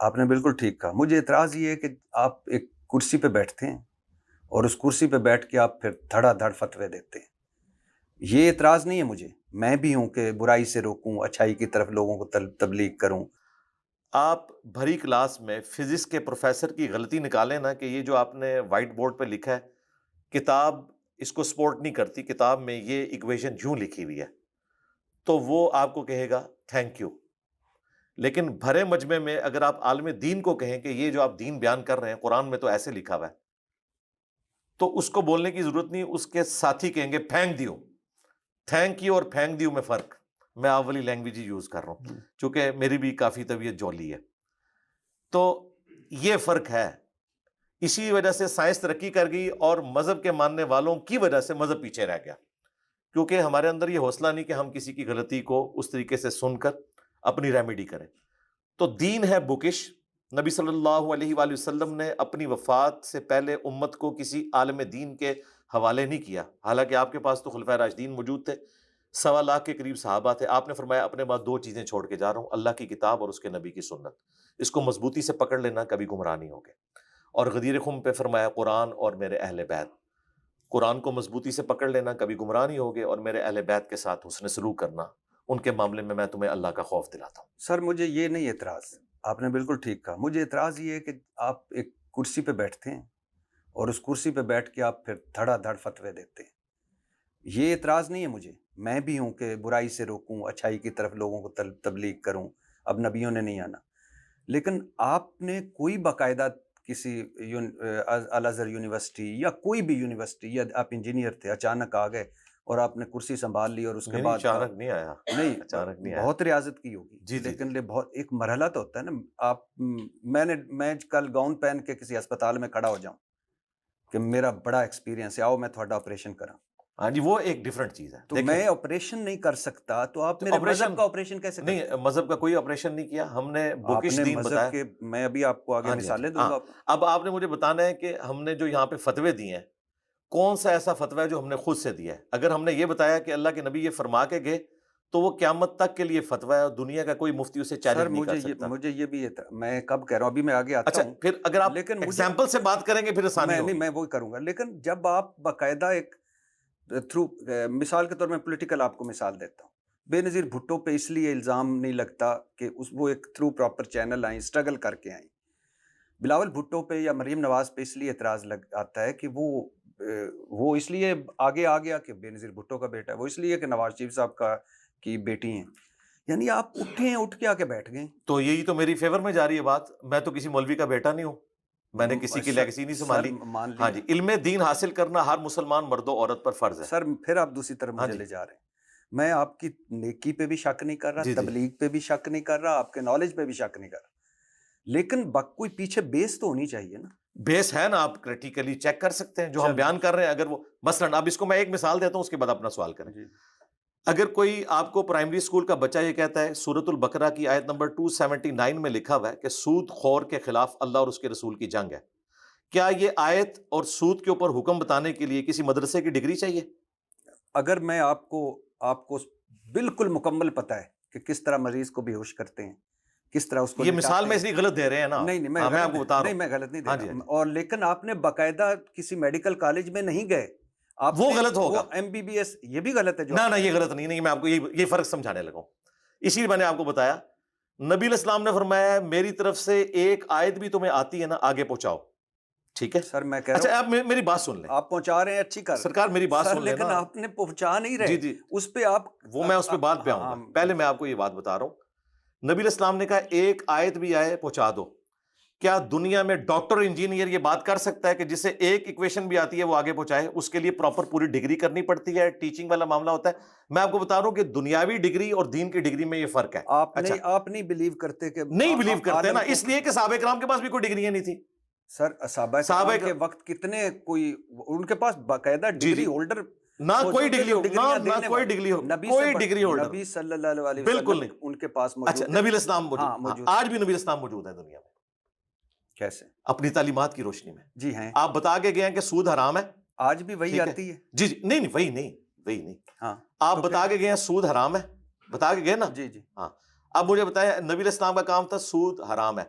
آپ نے بالکل ٹھیک کہا. مجھے اعتراض یہ ہے کہ آپ ایک کرسی پہ بیٹھتے ہیں اور اس کرسی پہ بیٹھ کے آپ پھر دھڑا دھڑ فتوے دیتے ہیں. یہ اعتراض نہیں ہے مجھے، میں بھی ہوں کہ برائی سے روکوں، اچھائی کی طرف لوگوں کو تبلیغ کروں. آپ بھری کلاس میں فزکس کے پروفیسر کی غلطی نکالیں نا کہ یہ جو آپ نے وائٹ بورڈ پہ لکھا ہے کتاب اس کو سپورٹ نہیں کرتی، کتاب میں یہ ایکویشن یوں لکھی ہوئی ہے، تو وہ آپ کو کہے گا تھینک یو. لیکن بھرے مجمع میں اگر آپ عالم دین کو کہیں کہ یہ جو آپ دین بیان کر رہے ہیں قرآن میں تو ایسے لکھا ہوا ہے، تو اس کو بولنے کی ضرورت نہیں، اس کے ساتھی کہیں گے پھینک دیو. تھینک یو اور پھینک دیو میں فرق، میں آپ والی لینگویج ہی یوز کر رہا ہوں چونکہ میری بھی کافی طبیعت جولی ہے. تو یہ فرق ہے. اسی وجہ سے سائنس ترقی کر گئی اور مذہب کے ماننے والوں کی وجہ سے مذہب پیچھے رہ گیا، کیونکہ ہمارے اندر یہ حوصلہ نہیں کہ ہم کسی کی غلطی کو اس طریقے سے سن کر اپنی ریمیڈی کریں. تو دین ہے بکش. نبی صلی اللہ علیہ وآلہ وسلم نے اپنی وفات سے پہلے امت کو کسی عالم دین کے حوالے نہیں کیا، حالانکہ آپ کے پاس تو خلفائے راشدین موجود تھے، 1.25 کے قریب صحابہ تھے. آپ نے فرمایا اپنے بعد 2 چیزیں چھوڑ کے جا رہا ہوں، اللہ کی کتاب اور اس کے نبی کی سنت. اس کو مضبوطی سے پکڑ لینا، کبھی گمراہ نہیں ہوگے. اور غدیر خم پہ فرمایا قرآن اور میرے اہل بیت. قرآن کو مضبوطی سے پکڑ لینا، کبھی گمراہ نہیں ہوگے. اور میرے اہل بیت کے ساتھ حسن سلوک کرنا، ان کے معاملے میں تمہیں اللہ کا خوف دلاتا ہوں. سر مجھے یہ نہیں اعتراض، آپ نے بالکل ٹھیک کہا. مجھے اعتراض یہ ہے کہ آپ ایک کرسی پہ بیٹھتے ہیں اور اس کرسی پہ بیٹھ کے آپ پھر دھڑا دھڑ فتوے دیتے ہیں. یہ اعتراض نہیں ہے مجھے، میں بھی ہوں کہ برائی سے روکوں، اچھائی کی طرف لوگوں کو تبلیغ کروں. اب نبیوں نے نہیں آنا، لیکن آپ نے کوئی باقاعدہ کسی الازہر یونیورسٹی یا کوئی بھی یونیورسٹی، یا آپ انجینئر تھے اچانک آ گئے اور آپ نے کرسی سنبھال لی اور اس کے نہیں بعد اچانک نہیں آیا، نہیں، اچانک نہیں آیا. بہت ریاضت کی ہوگی جی جی لیکن بہت ایک مرحلہ تو ہوتا ہے نا. آپ میں کل گاؤن پہن کے کسی اسپتال میں کھڑا ہو جاؤں کہ میرا بڑا ایکسپیرینس ہے، آؤ میں تھوڑا آپریشن کرا، ہاں جی، وہ ایک ڈیفرنٹ چیز ہے. تو دیکھیں میں آپریشن نہیں کر سکتا تو آپ میرے مذہب کا آپریشن کیسے کرتے نہیں، ہیں؟ مذہب کا کوئی آپریشن نہیں کیا ہم نے، آپ بکش نے دین مذہب بتایا. کے، میں ابھی آپ کو آگے ہاں جی ہاں جی مثالیں دوں ہاں. گا. اب آپ نے مجھے بتانا ہے کہ ہم نے جو یہاں پہ فتوے دیے ہیں کون سا ایسا فتویٰ ہے جو ہم نے خود سے دیا ہے. اگر ہم نے یہ بتایا کہ اللہ کے نبی یہ فرما کے گئے تو وہ قیامت تک کے لیے فتویٰ ہے اور دنیا کا کوئی مفتی اسے سر چیلنج نہیں کر سکتا. مجھے یہ بھی میں کب کہہ رہا ہوں، ابھی میں آگے آتا اچھا ہوں. پھر اگر آپ لیکن مجھے، ایگزامپل سے بات کریں گے پھر آسانی ہوگی. میں وہی کروں گا. لیکن جب آپ باقاعدہ ایک تھرو، مثال کے طور میں پولیٹیکل آپ کو مثال دیتا ہوں. بے نظیر بھٹو پہ اس لیے الزام نہیں لگتا کہ وہ ایک تھرو پراپر چینل آئیں، اسٹرگل کر کے آئیں. بلاول بھٹو پہ یا مریم نواز پہ اس لیے اعتراض آتا ہے کہ وہ اس لیے آگے آ گیا کہ بے نظیر بھٹو کا بیٹا ہے، وہ اس لیے کہ نواز شریف صاحب کی بیٹی ہیں. یعنی آپ اٹھ کے آ کے بیٹھ گئے. تو یہی تو میری فیور میں جا رہی ہے بات. میں تو کسی مولوی کا بیٹا نہیں ہوں، میں نے کسی کی لیگسی نہیں سر سنبھالی. مان ہاں لیا. جی، علم دین حاصل کرنا ہر مسلمان مرد و عورت پر فرض ہے. سر پھر آپ دوسری طرف ہاں مجھے جی لے جا رہے ہیں. میں آپ کی نیکی پہ بھی شک نہیں کر رہا، جی جی، تبلیغ پہ بھی شک نہیں کر رہا، آپ کے نالج پہ بھی شک نہیں کر رہا، لیکن کوئی پیچھے بیس تو ہونی چاہیے نا. بیس ہے نا، آپ کریٹیکلی چیک کر سکتے ہیں جو ہم چل بیان کر رہے ہیں. اگر وہ مثلاً اب اس کو میں ایک مثال دیتا ہوں، اس کے بعد اپنا سوال کریں. جی اگر کوئی آپ کو پرائمری اسکول کا بچہ یہ کہتا ہے سورۃ البقرہ کی آیت نمبر 279 میں لکھا ہوا ہے کہ سود خور کے خلاف اللہ اور اس کے رسول کی جنگ ہے، کیا یہ آیت اور سود کے اوپر حکم بتانے کے لیے کسی مدرسے کی ڈگری چاہیے؟ اگر میں آپ کو بالکل مکمل پتہ ہے کہ کس طرح مریض کو بے ہوش کرتے ہیں، کس طرح اس کو یہ مثال لٹاتے میں ہیں. اس لیے غلط دے رہے ہیں نا. نہیں ہاں میں آپ کو بتا رہا ہوں. میں غلط نہیں دے ہاں جی ہاں رہا. جی، اور لیکن آپ نے باقاعدہ کسی میڈیکل کالج میں نہیں گئے، آپ وہ نے غلط ہوگا. وہ MBBS، یہ بھی غلط ہے جو نہ یہ غلط نہیں، میں آپ کو یہ فرق سمجھانے لگا ہوں. اسی لیے میں نے آپ کو بتایا نبی علیہ السلام نے فرمایا میری طرف سے ایک آیت بھی تمہیں آتی ہے نا آگے پہنچاؤ. ٹھیک ہے. سر میں کہہ رہا اچھا ہوں آپ میری بات سن لیں. آپ پہنچا رہے ہیں، اچھی کر سرکار میری بات سر، سن لیں لیکن نا. آپ نے پہنچا نہیں جی رہے جی، اس پہ آپ. وہ میں اس پہ بات پہ آؤں گا. پہلے میں آپ کو یہ بات بتا رہا ہوں. نبی علیہ السلام نے کہا ایک آیت بھی آئے پہنچا دو. کیا دنیا میں ڈاکٹر انجینئر یہ بات کر سکتا ہے کہ جسے ایک ایکویشن بھی آتی ہے وہ آگے پہنچائے؟ اس کے لیے پراپر پوری ڈگری کرنی پڑتی ہے، ٹیچنگ والا معاملہ ہوتا ہے. میں آپ کو بتا رہا ہوں کہ دنیاوی ڈگری اور دین کی ڈگری میں یہ فرق ہے. اچھا آپ نہیں بلیو کرتے کہ نہیں بلیو کرتے نا، عالم کو. اس لیے کہ صحابہ کرام کے پاس بھی کوئی ڈگریاں نہیں تھی. سر صحابہ کرام کے وقت کتنے کوئی ان کے پاس باقاعدہ جی ڈگری جی، ہولڈر نہ کوئی موجود تھے ڈگری جو نہ ڈگریاں نہ دینے کوئی والے. ڈگری ہو، نبی سے کوئی ڈگری ہولڈر نبی صلی اللہ علیہ بالکل وسلم نہیں. ان کے پاس اچھا موجود تھے. نبی علیہ السلام موجود، ہاں موجود. آج بھی نبی علیہ السلام موجود ہے دنیا میں. کیسے؟ اپنی تعلیمات کی روشنی میں. جی ہیں، آپ بتا کے گئے ہیں کہ سود حرام ہے. آج بھی وہی ٹھیک ہے آتی ہے. جی جی، نہیں وہی نہیں. ہاں آپ بتا کے گئے ہیں سود حرام ہے، بتا کے گئے نا. جی جی. ہاں اب مجھے بتائیں، نبی علیہ السلام کا کام تھا سود حرام ہے.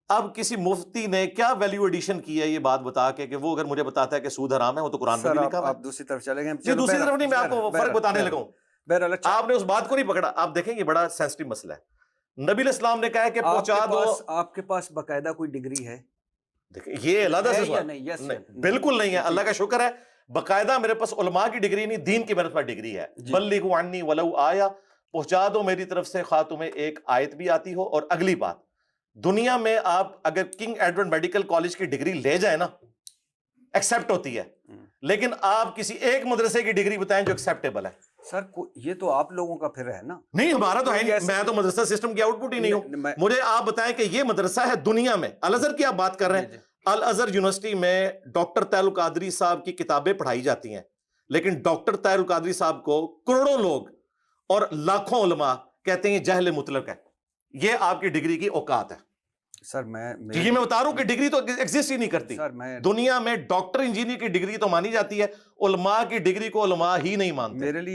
اب کسی مفتی نے کیا ویلیو ایڈیشن کی ہے یہ بات بتا کہ وہ اگر مجھے بتاتا ہے کہ سود حرام ہے، وہ تو قرآن میں سر بھی لکھا ہوا ہے۔ آپ دوسری طرف چلے گئے، جی دوسری طرف نہیں، میں آپ کو فرق بتانے لگا ہوں۔ بہرحال اچھا، آپ نے اس بات کو نہیں پکڑا۔ آپ دیکھیں یہ بڑا سینسٹیو مسئلہ ہے۔ نبی علیہ السلام نے کہا ہے کہ پہنچا دو۔ آپ کے پاس باقاعدہ کوئی ڈگری ہے؟ دیکھیں یہ علیحدہ سے سوال نہیں، یس بالکل نہیں ہے، اللہ کا شکر ہے باقاعدہ میرے پاس علماء کی ڈگری نہیں، دین کی میرے پاس ڈگری ہے۔ بلغوا عنی ولو آیا، پہنچا دو میری طرف سے خواہ تمہیں ایک آیت بھی آتی ہو۔ اور اگلی بات، دنیا میں آپ اگر کنگ ایڈورڈ میڈیکل کالج کی ڈگری لے جائیں نا، ایکسیپٹ ہوتی ہے، لیکن آپ کسی ایک مدرسے کی ڈگری بتائیں جو ایکسیپٹیبل ہے۔ سر یہ تو آپ لوگوں کا پھر ہے نا، نہیں ہمارا تو ہے نہیں، میں تو مدرسہ سسٹم کی آؤٹ پٹ ہی نہیں ہوں۔ مجھے آپ بتائیں کہ یہ مدرسہ ہے دنیا میں، الازہر کی آپ بات کر رہے ہیں، الازہر یونیورسٹی میں ڈاکٹر طاہر القادری صاحب کی کتابیں پڑھائی جاتی ہیں، لیکن ڈاکٹر طاہر القادری صاحب کو کروڑوں لوگ اور لاکھوں علماء کہتے ہیں یہ جہل مطلق ہے۔ یہ آپ کی ڈگری کی اوقات ہے سر۔ یہ میں بتا رہا ہوں کہ ڈگری تو ایگزسٹ ہی نہیں کرتی دنیا میں۔ ڈاکٹر انجینئر کی ڈگری تو مانی جاتی ہے، علماء کی ڈگری کو علماء ہی نہیں مانتے۔ میرے لیے